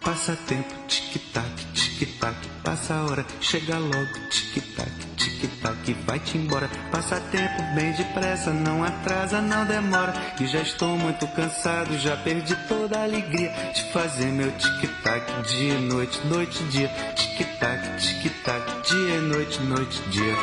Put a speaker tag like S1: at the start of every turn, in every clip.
S1: Passa tempo, tic-tac, tic-tac, passa a hora, chega logo, tic-tac, tic-tac, vai-te embora. Passa tempo bem depressa, não atrasa, não demora. E já estou muito cansado, já perdi toda a alegria de fazer meu tic-tac, dia e noite, noite e dia. Tic-tac, tic-tac, dia e noite, noite e dia.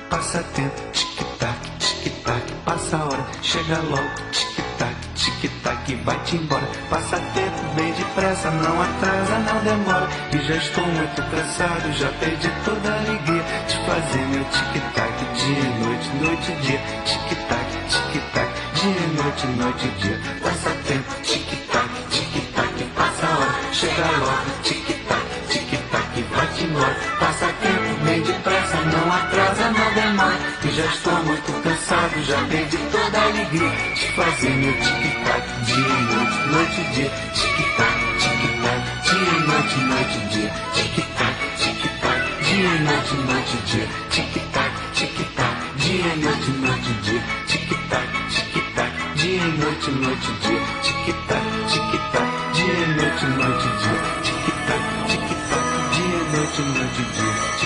S1: Passa tempo, tic-tac, tic-tac, passa a hora, chega logo, tic-tac, tic-tac, vai-te embora. Passa tempo bem depressa, não atrasa, não demora. E já estou muito cansado, já perdi toda a alegria de fazer meu tic-tac, dia e noite, noite e dia. Tic-tac, tic-tac, dia e noite, noite e dia. Passa tempo, tic-tac, tic-tac, passa a hora, chega logo, tic-tac, tic-tac, vai-te embora. Passa tempo bem depressa, não atrasa, não demora. E já estou muito cansado, já perdi toda a alegria de fazer meu tic-tac, dia e noite, noite e dia. Tic-tac, tic-tac, dia e noite, noite e dia. Tic-tac, tic-tac, dia e noite, noite e dia. Tic-tac, tic-tac, dia e noite, noite e dia. Tic-tac, tic-tac, dia e noite, noite e dia. Tic-tac, tic-tac, dia e noite, noite e dia. Tic-tac, tic-tac, dia e noite, noite e dia.